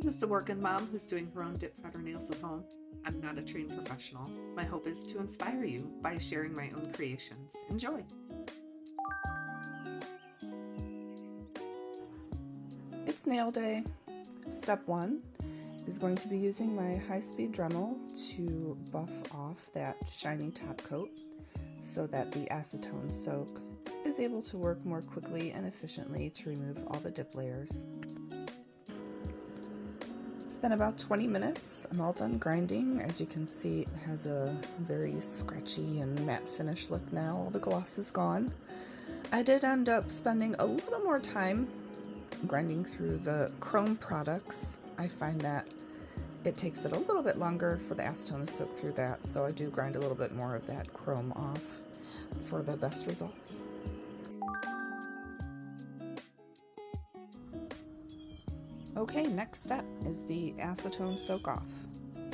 just a working mom who's doing her own dip powder nails at home. I'm not a trained professional. My hope is to inspire you by sharing my own creations. Enjoy! It's nail day. Step 1 is going to be using my high-speed Dremel to buff off that shiny top coat so that the acetone soak is able to work more quickly and efficiently to remove all the dip layers. It's been about 20 minutes. I'm all done grinding. As you can see, it has a very scratchy and matte finish look now. All the gloss is gone. I did end up spending a little more time grinding through the chrome products. I find that it takes it a little bit longer for the acetone to soak through that, so I do grind a little bit more of that chrome off for the best results. Okay, next step is the acetone soak off.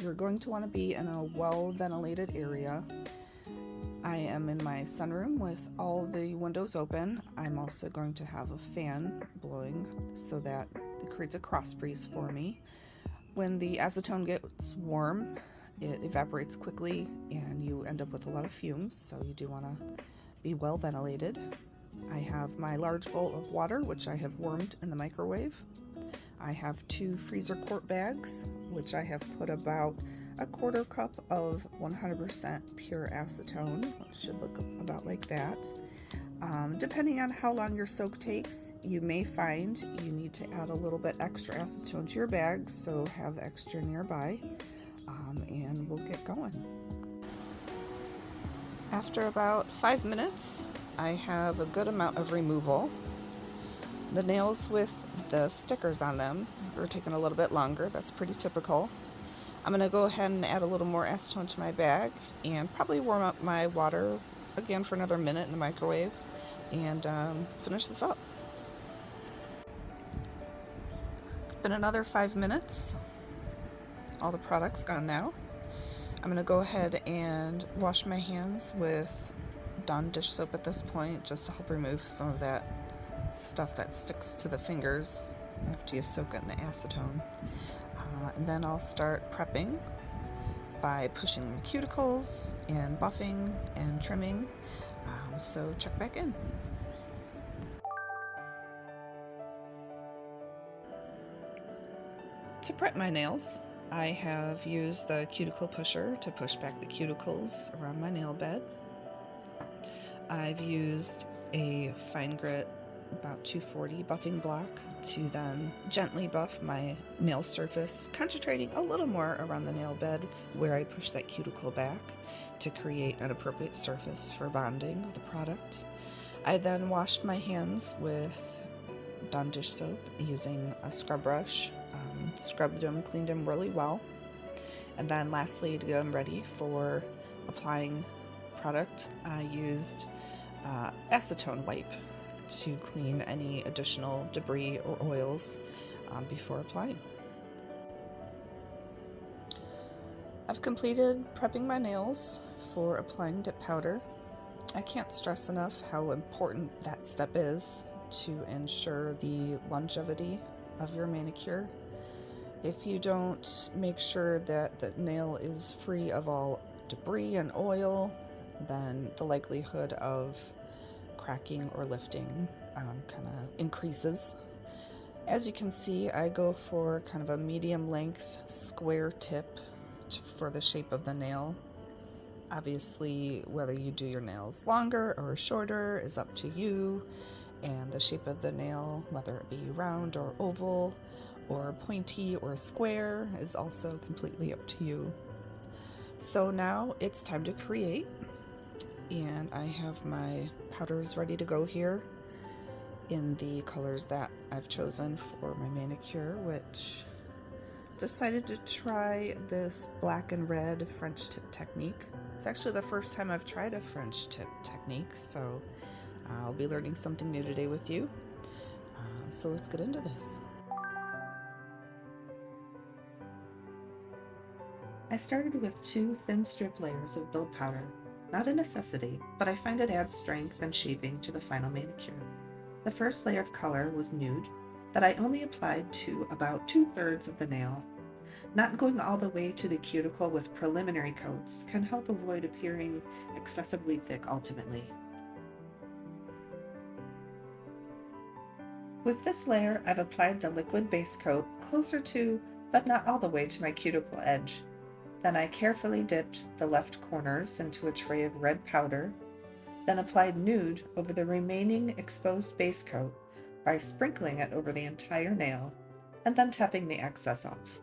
You're going to want to be in a well-ventilated area. I am in my sunroom with all the windows open. I'm also going to have a fan blowing so that it creates a cross breeze for me. When the acetone gets warm, it evaporates quickly and you end up with a lot of fumes, so you do want to be well ventilated. I have my large bowl of water, which I have warmed in the microwave. I have 2 freezer quart bags, which I have put about a 1/4 cup of 100% pure acetone, which should look about like that. Depending on how long your soak takes, you may find you need to add a little bit extra acetone to your bag, so have extra nearby, and we'll get going. After about 5 minutes, I have a good amount of removal. The nails with the stickers on them are taking a little bit longer. That's pretty typical. I'm going to go ahead and add a little more acetone to my bag and probably warm up my water again for another minute in the microwave and finish this up. It's been another 5 minutes. All the product's gone now. I'm going to go ahead and wash my hands with Dawn dish soap at this point, just to help remove some of that stuff that sticks to the fingers after you soak it in the acetone. And then I'll start prepping by pushing the cuticles and buffing and trimming. So check back in. To prep my nails, I have used the cuticle pusher to push back the cuticles around my nail bed. I've used a fine grit about 240 buffing block to then gently buff my nail surface, concentrating a little more around the nail bed where I push that cuticle back to create an appropriate surface for bonding of the product. I then washed my hands with Dawn dish soap using a scrub brush, scrubbed them, cleaned them really well, and then lastly, to get them ready for applying product, I used acetone wipe to clean any additional debris or oils before applying. I've completed prepping my nails for applying dip powder. I can't stress enough how important that step is to ensure the longevity of your manicure. If you don't make sure that the nail is free of all debris and oil, then the likelihood of cracking or lifting kind of increases. As you can see, I go for kind of a medium length square tip for the shape of the nail. Obviously, whether you do your nails longer or shorter is up to you, and the shape of the nail, whether it be round or oval or pointy or square, is also completely up to you. So now it's time to create, and I have my powders ready to go here in the colors that I've chosen for my manicure, which decided to try this black and red French tip technique. It's actually the first time I've tried a French tip technique, so I'll be learning something new today with you. So let's get into this. I started with 2 thin strip layers of build powder. Not a necessity, but I find it adds strength and shaping to the final manicure. The first layer of color was nude, that I only applied to about 2/3 of the nail. Not going all the way to the cuticle with preliminary coats can help avoid appearing excessively thick ultimately. With this layer, I've applied the liquid base coat closer to, but not all the way to my cuticle edge. Then I carefully dipped the left corners into a tray of red powder, then applied nude over the remaining exposed base coat by sprinkling it over the entire nail and then tapping the excess off.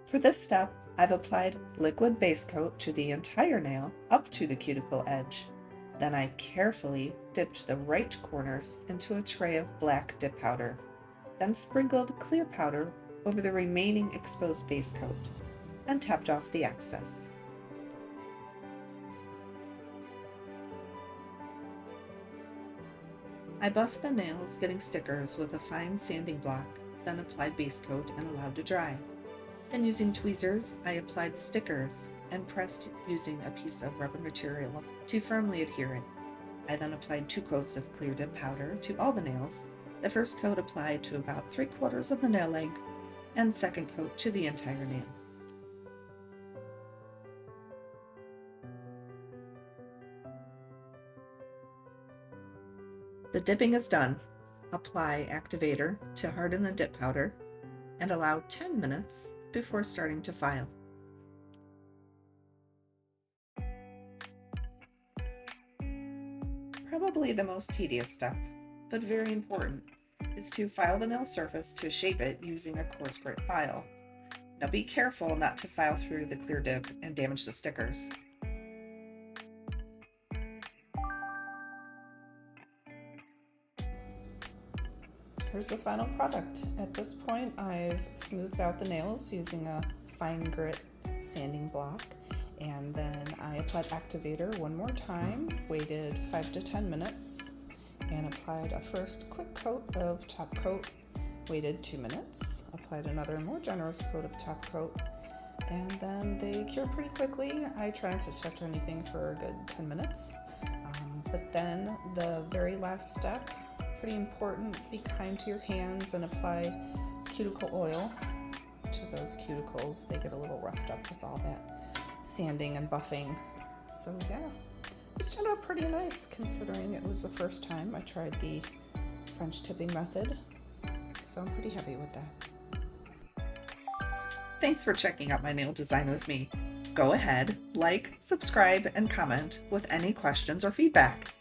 For this step, I've applied liquid base coat to the entire nail up to the cuticle edge. Then I carefully dipped the right corners into a tray of black dip powder, then sprinkled clear powder over the remaining exposed base coat and tapped off the excess. I buffed the nails, getting stickers with a fine sanding block, then applied base coat and allowed to dry. Then using tweezers, I applied the stickers and pressed using a piece of rubber material to firmly adhere it. I then applied 2 coats of clear dip powder to all the nails, the first coat applied to about 3/4 of the nail length, and second coat to the entire nail. The dipping is done. Apply activator to harden the dip powder and allow 10 minutes before starting to file. Probably the most tedious step, but very important, is to file the nail surface to shape it using a coarse grit file. Now be careful not to file through the clear dip and damage the stickers. Here's the final product. At this point, I've smoothed out the nails using a fine grit sanding block, and then I applied activator one more time, waited 5 to 10 minutes, and applied a first quick coat of top coat, waited 2 minutes, applied another more generous coat of top coat, and then they cure pretty quickly. I try not to touch anything for a good 10 minutes, but then the very last step, pretty important, be kind to your hands and apply cuticle oil to those cuticles. They get a little roughed up with all that sanding and buffing. So yeah, this turned out pretty nice considering it was the first time I tried the French tipping method. So I'm pretty happy with that. Thanks for checking out my nail design with me. Go ahead, like, subscribe, and comment with any questions or feedback.